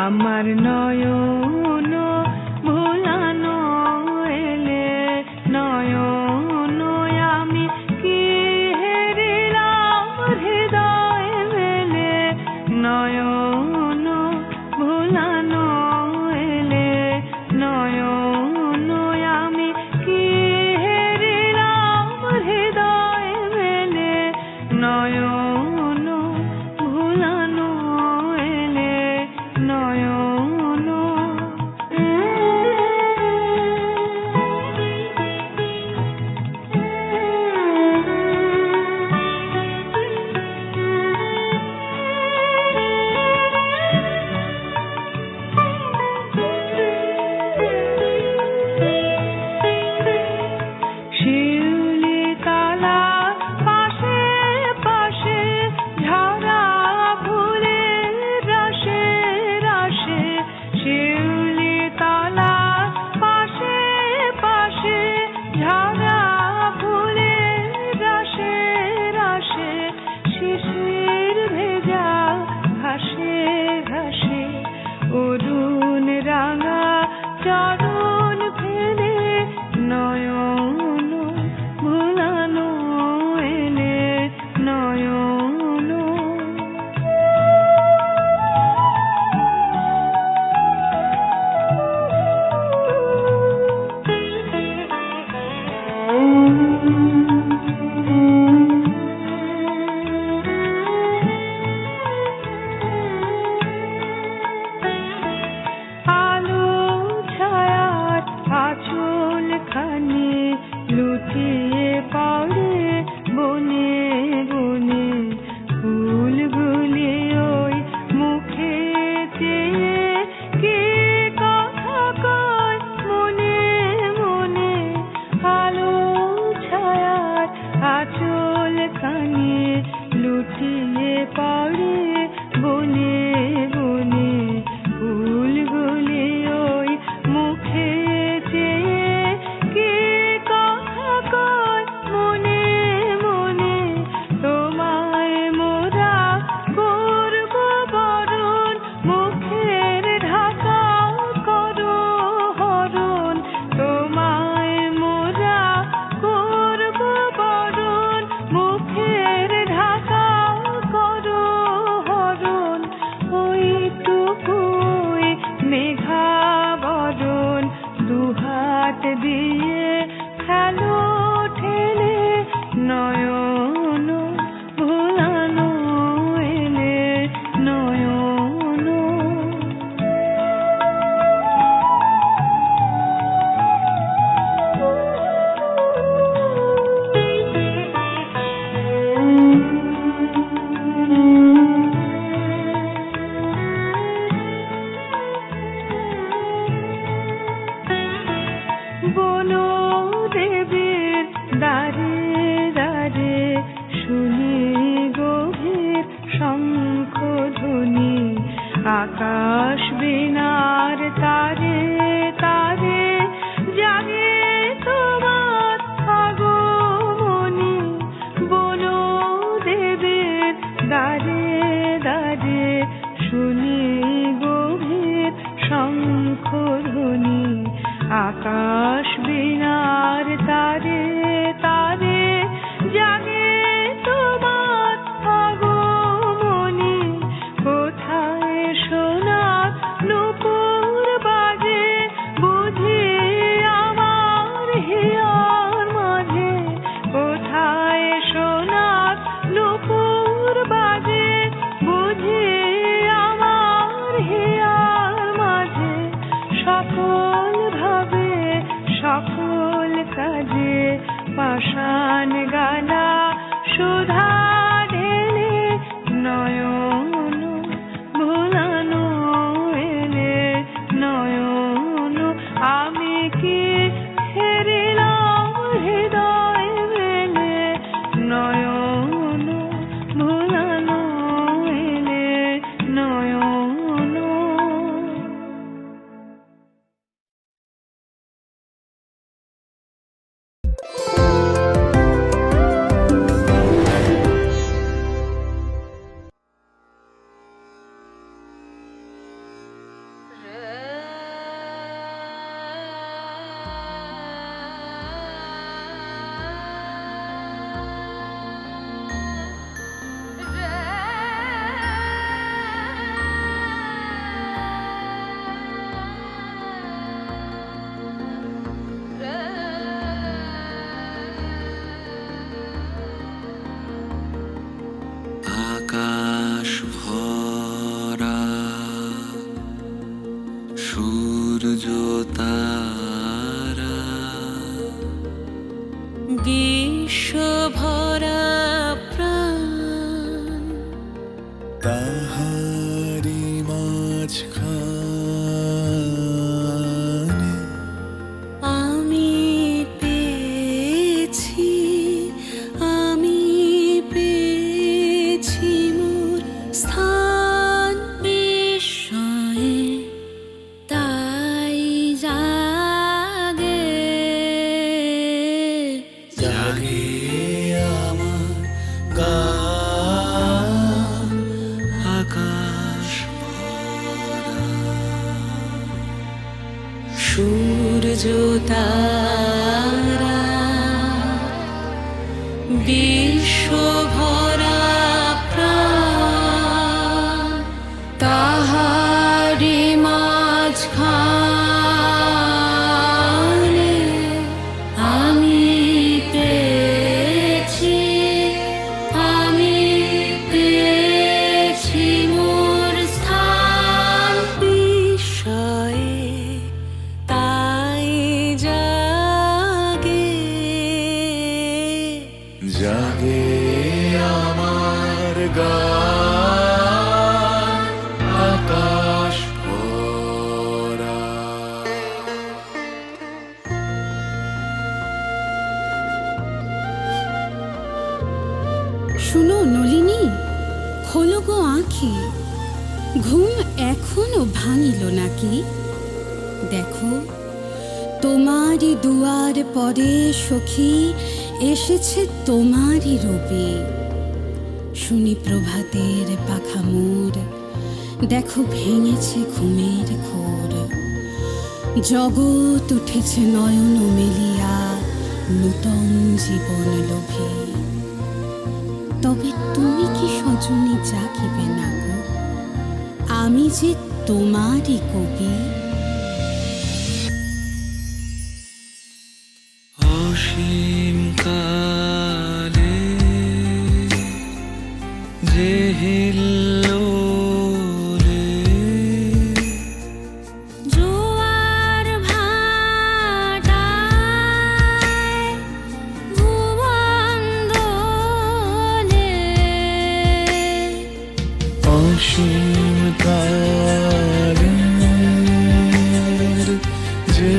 আমার নয়ন ভোলানো এলে নয়ন আমি কি হেরিলাম হৃদয় মেলে নয়ন ভোলানো এলে নয়ন আমি কি হেরিলাম হৃদয় মেলে নয়ন ভোলানো এলে নয়ন শিউলি তলা পাশে পাশে ঝরা ফুলের রসে রসে শিউলি তলা পাশে পাশে ঝরা ফুলের রসে রসে শিশির ভেজা ঘাসে ঘাসে অরুণ রাঙা চরণ ফেলে নয়ন ভোলানো এলে নয়ন আলো ছায়ার আঁচল খানি লুটিয়ে পড়ে বনে বনে ফুলগুলি ওই মুখে চেয়ে কি কথা কয় মনে মনে আলো ছায়ার আঁচল খানি লুটিয়ে পড়ে বনে বনে ফুলগুলি ওই মুখে চেয়ে কি কথা কয় মনে মনে তোমায় মোরা করব বরণ মুখের ঢাকা করো হরণ তোমায় মোরা করব বরণ মুখের ঢাকা করো হরণ বিশ্বভরা প্রাণ তাহারি মাঝখানে আমি পেয়েছি মোর স্থান বিষয়ে তাই জাগে আমার গান আকাশ ভরা। শুনো নলিনী, খোলো গো আঁখি, ঘুম এখনো ভাঙিল নাকি? দেখো তোমারই দুয়ার পরে সখী এসেছে তোমারই রূপে। শুনি প্রভাতের পাখা মোর, দেখো ভেঙেছে ঘুমের ঘোর। জগৎ উঠেছে নয়ন মেলিয়া নূতন জীবন লোভে। তবে তুমি কি সজনী জাগিবে না গো? আমি যে তোমারই কবি। অসীম কালে যে হিল্লোলে জোয়ার ভাটায় ভুবন দোলে। অসীম কালে যে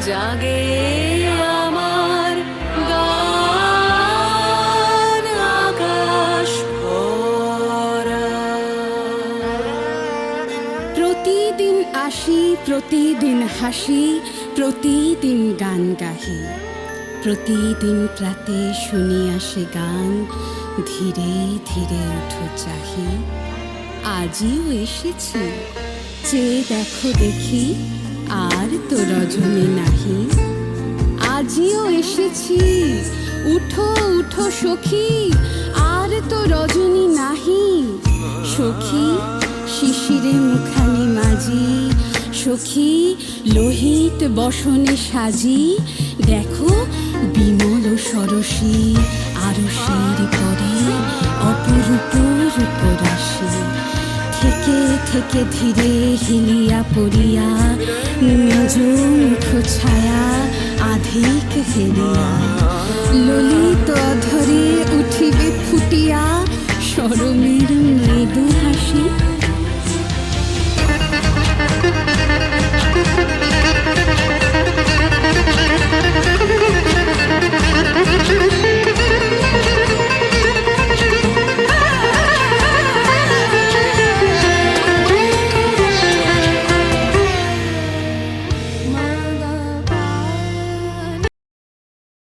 জাগে আমার গান আকাশ ভরা। প্রতিদিন আসি, প্রতিদিন হাসি, প্রতিদিন গান গাহি। প্রতিদিন প্রাতে শুনি আসে গান, ধীরে ধীরে উঠো চাহি। আজিও এসেছি, চেয়ে দেখো দেখি, আর তো রজনী নাহি। আজিও এসেছি, উঠো উঠো সখী, আর তো রজনী নাহি। সখী শিশিরে মুখানি মাজি, সখী লোহিত বসনে সাজি। দেখো বিমল সরসী আরশের পরে অপরূপ রূপরাশি। থেকে থেকে ধীরে হিলিয়া পড়িয়া নিজ মুখ ছায়া আধিক হেলিয়া। ললিত অধরে উঠিবে ফুটিয়া সরমের মৃদু হাসি।